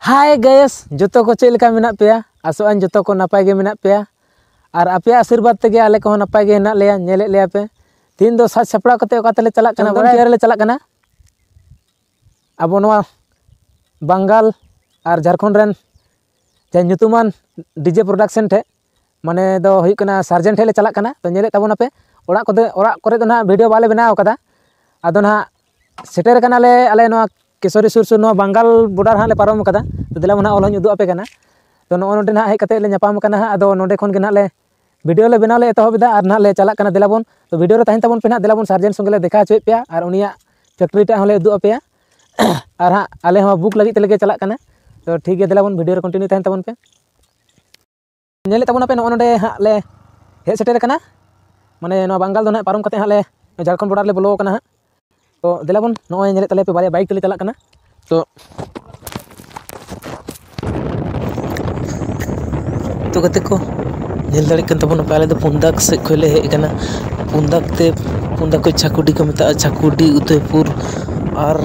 Hi guys जो को check लेका मेना पेया आसों जो को नपाय गे मेना पेया और आपे आशीर्वाद तेगे आले को नपाय गे हेना लेया नेले लेया पे तीन दो साज सपड़ा कते ओकातले चला कना बराबर ले चला कना अब नवा बंगाल और झारखंड रेन जे ᱧᱩᱛᱩᱢᱟᱱ डीजे प्रोडक्शन ठे माने दो हुई कना सार्जन ठे ले चला कना तो नेले ताबोना पे ओड़ा करे दो ना वीडियो बाले बनाव कदा आदो ना सेटर कना ले आले नवा केसरी सुर सुर नवा बंगाल बॉर्डर हाँ ले पारम कदा तो दिला मना ओल उदू आपे कना तो नोडे ना हेज कते ले ᱧᱟᱯᱟᱢ कना आदो नोडे खन गे ना ले वीडियो ले बनाव ले एतहबदा और ना ले चला कना दिला बोन तो वीडियो रे ताहिन ताबोन पे ना दिला बोन सार्जन संगे ले देखा चोय पेया और उनिया फैक्ट्री टा हले उदू आपेया और हाँ आले हम बुक लगी तेले चला कना तो ठीक है दिला बोन वीडियो रे कंटिन्यू ताहिन ताबोन पे नेले ताबोना पे नोडे हाँ ले हेज सेटर कना माने नवा बंगाल दो ना पारम कते हाँ ले झारखंड बॉर्डर ले बोलो कना हाँ तो दिला बोन नोय नेले तले पे बारे बाइक तले चला कना तो कते को नेल दाड़ी कन तबोन पे आले दो पुंदाक से खोले हे कना पुंदाक को छाकुडी को मेता छाकुडी उदयपुर और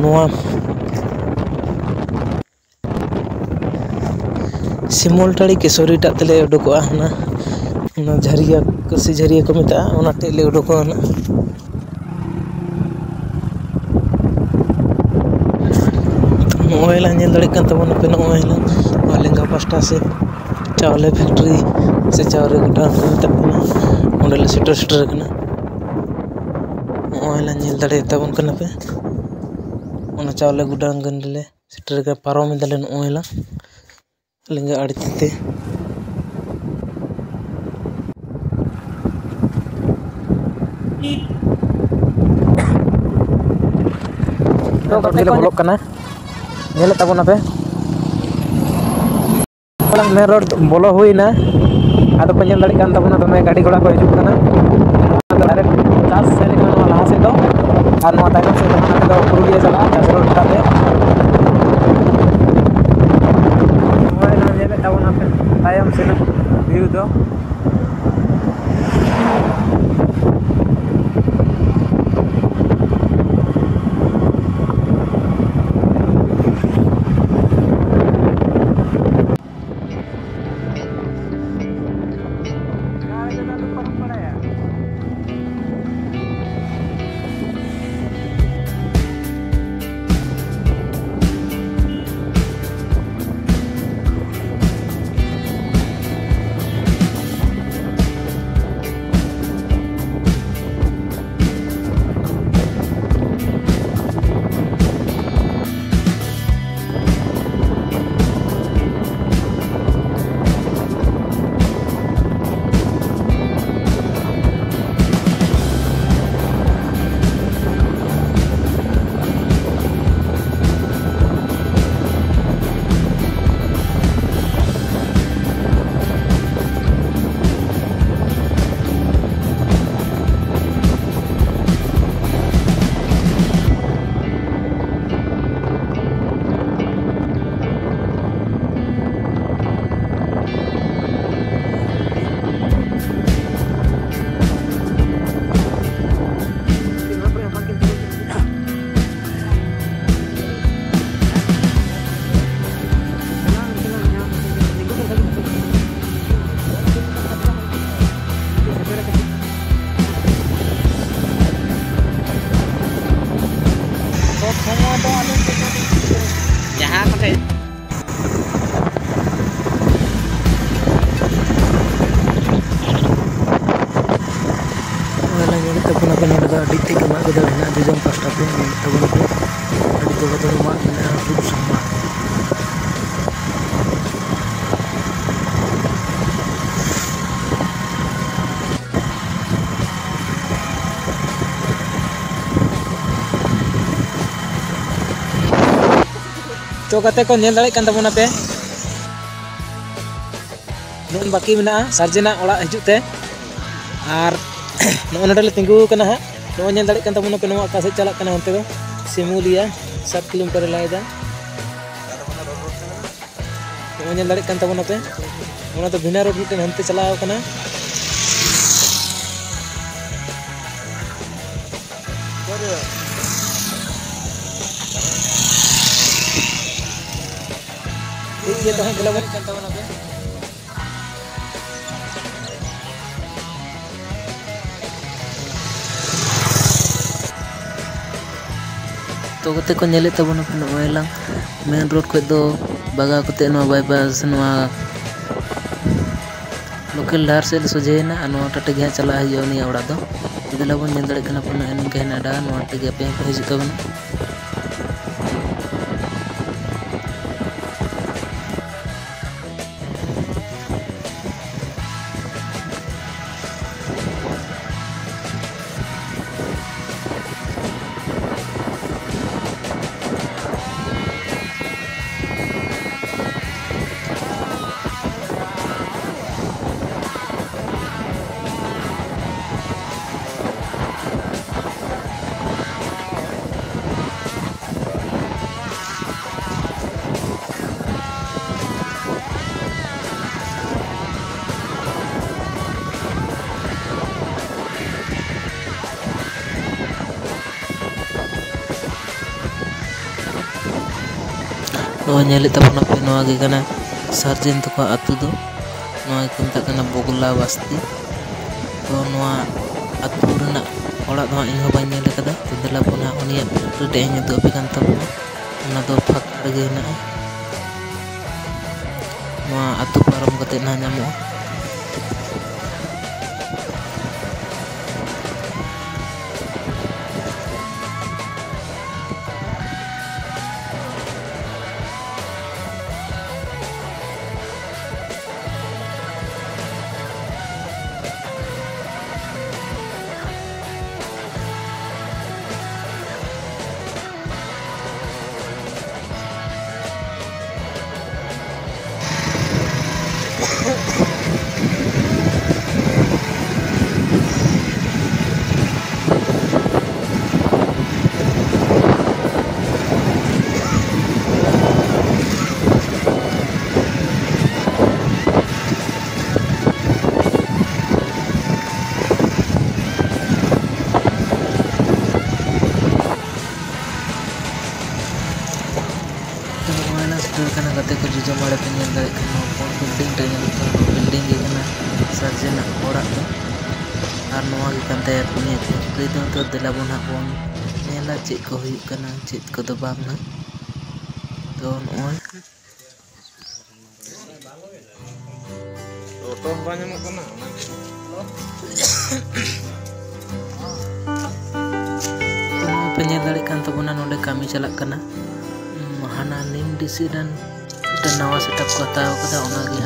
नोआ सिमोलटाड़ी केसरी टा तले उडुकोआ ना झरिया कसी झरिया को मेता ओना टेले उडुकोआ ना नोएला नेल दाड़ी कन तबोन पे नोएला वालेंगा पास्टा से चावले फैक्ट्री से चावले गुटा उंडे सेटर कना नोएला नेल दाड़ी तबोन कना पे ओना चावले गुटा गंडले सेटर का पारोम दले नोएला लेंगे आड़ते तो बोलो कना नेले ताबोना पे मेन रोड बोलो हुईना आदो को नेल दाड़ी कान ताबोना तो गाड़ी घोड़ा को हिजुग कना डायरेक्ट 50 से लेकर लहा से दो और नवा तायम से तो पुरुलिया चला 50 रोड ताते मोबाइल नेले ताबोना पे तायम से व्यू दो तो कते को नेल दाड़ी कान ताबोना पे नोन बाकी मेना सार्जना ओड़ा हिजुते और नोडे ले तिंगू कना हा नो नेल दाड़ी कान ताबोना पे नो आका से चला कना होते दो सिमुलिया 7 किलोमीटर लायदा नो नेल दाड़ी कान ताबोना पे ओना तो बिना रोड मिटे हंते चलाव कना ये तो हम दिला करता हूं ना पे तो कते को नेले तबन पे नोयलां मेन रोड को दो बगा कते नो बाईपास नो लोकल डार से सोजेना नो टटे गे चला हियो नि ओड़ा दो दिला बन नेल दड़े कना पन एन के ना डा नो टगे पे हिजु तबन नो नेले तबन पे नो आगे कना सर्जन तो अतु दो नो को मता कना बोगला बस्ती तो नो अतु रना ओड़ा दो इन हो बाñ नेले कदा तो दला पुना उनिया रेडे इन दो पे कान तबन ना दो फक लगे ना नो अतु पारम कते ना नामो karena kata ko jujo mara pe nyel dare kana pon building ta nyel to building ge kana sarjana ora to ar noa ge kan tayar punya to itu to dela bon ha pon nyela cik ko huyuk kana cik ko do bang na to noy to banyak mo kana penyel dare kan to bona nonde kami chalak kana hana nim disi dan nawa setup ko tahu kada ona ge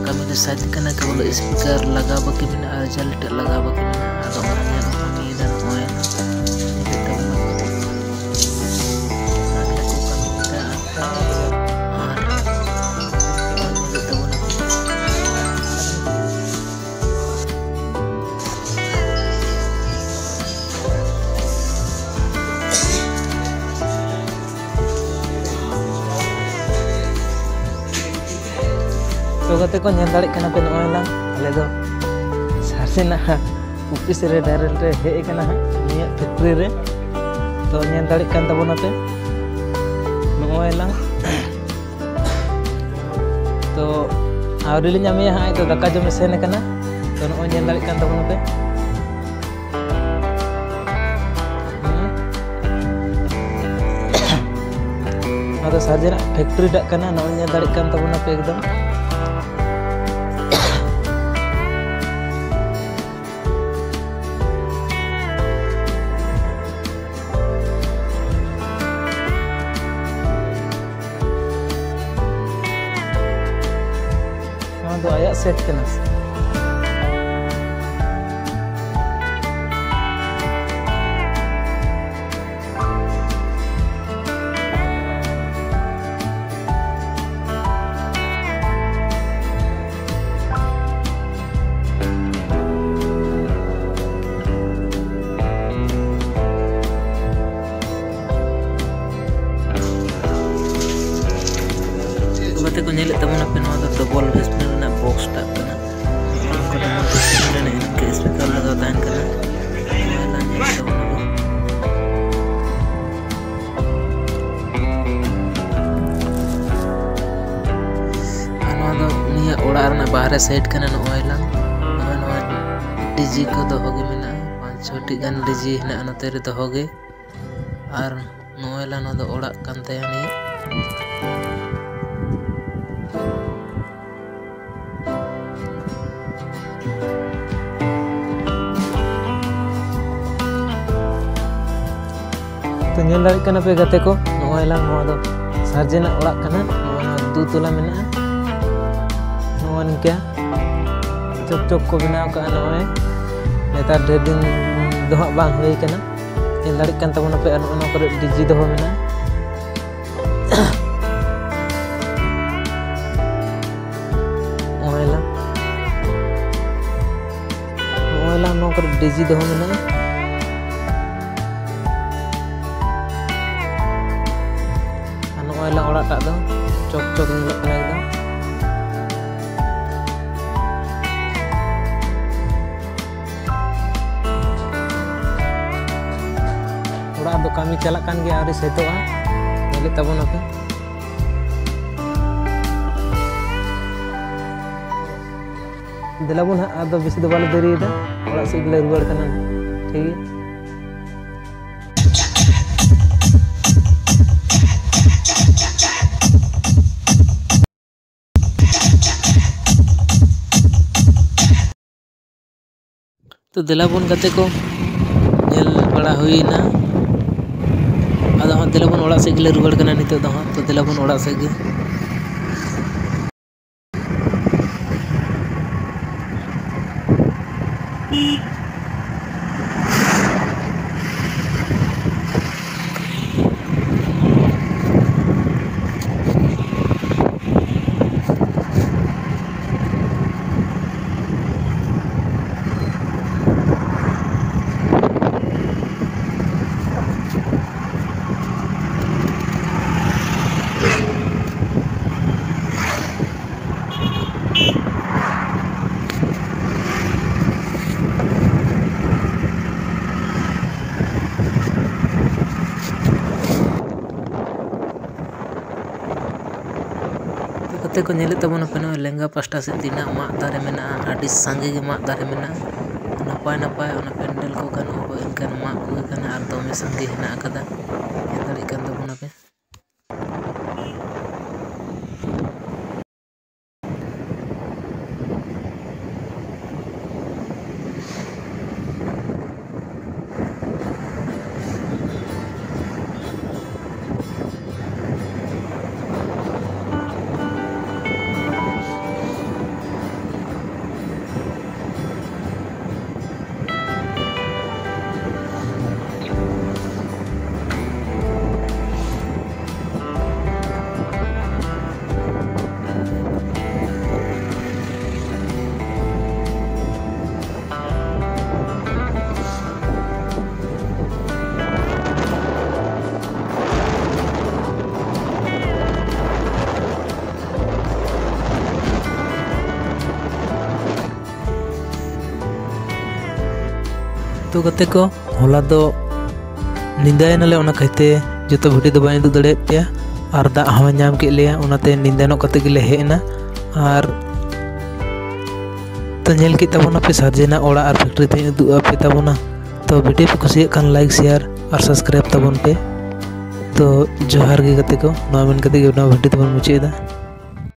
kami decide kana ke bolo speaker laga baki mina arjal tak laga baki mina ado orangnya no kami dan oe तो कते को nail दाड़े कना पे नोय ला आले दो सारसेना office रे direct रे हे कना निया फैक्ट्री रे तो नेल दाड़े कान तबोना पे नोय ला तो आवरी ले नामिया हाय तो दाका जमे सेन कना तो नोय नेल दाड़े कान तबोना पे तो सार्जना फैक्ट्री डा कना नोय नेल दाड़े कान तबोना पे एकदम do ayak set kena bate ko nyele tamana pe no do bol basement na box tak kana ko na basement na ke speaker laga tan kana na nyele tamana बाहर side कना नोयलांग DG को दोगे मेना 5-6 T गान DG हेना नोते रे दोगे और नोयला no दो ओड़ा कान तया नि तो नेल दाड़ी कना पे गते को नोयला नो दो सार्जेना ओड़ा कना नो दू तोला मेना नो निका चोक चोक को बनाव का नोय नेतार ढेर दिन दो बांग हुई कना नेल दाड़ी कान तबना पे नो करे डीजी दो मेना ओयला नो करे डीजी दो मेना ओयला ओड़ा टा दो चोक चोक नीलो कना एकदम ओड़ा दो कमी चला कान गया आरी सेतोआ नेले तबना पे दिलाबुन आदो बेसी दो बाले देरीदा ओड़ा से गले रुवाड़ कना ठीक है तो दिलाबुन गते को नेल बड़ा हुईना आदो हम दिलाबुन ओड़ा से गले रुवाड़ कना नितो दो तो दिलाबुन ओड़ा से गे कते को नेले तबना पे लेंगा पास्टा से दिना मा दारे मेना आडी संगे गे मा दारे मेना नपाय नपाय ओना पेंडल को गानो इनकान मा को गाना आर दोमे संगे हेना आकादा दाड़ी कान तबना पे तो गते को होला दो निंदायनाले ओना कहते जतो भिडियो दो बाय दु दड़े पे और दा हवा नाम के लिया ओनाते निंदानो कते गेले हेना और तो नेल के तबना पे सार्जेना ओड़ा और फैक्ट्री ते दु पे तबना तो वीडियो पे खुशी कान लाइक शेयर और सब्सक्राइब तबन पे तो जोहार गे गते को नोमेन कते गे वीडियो तबन मुचेदा।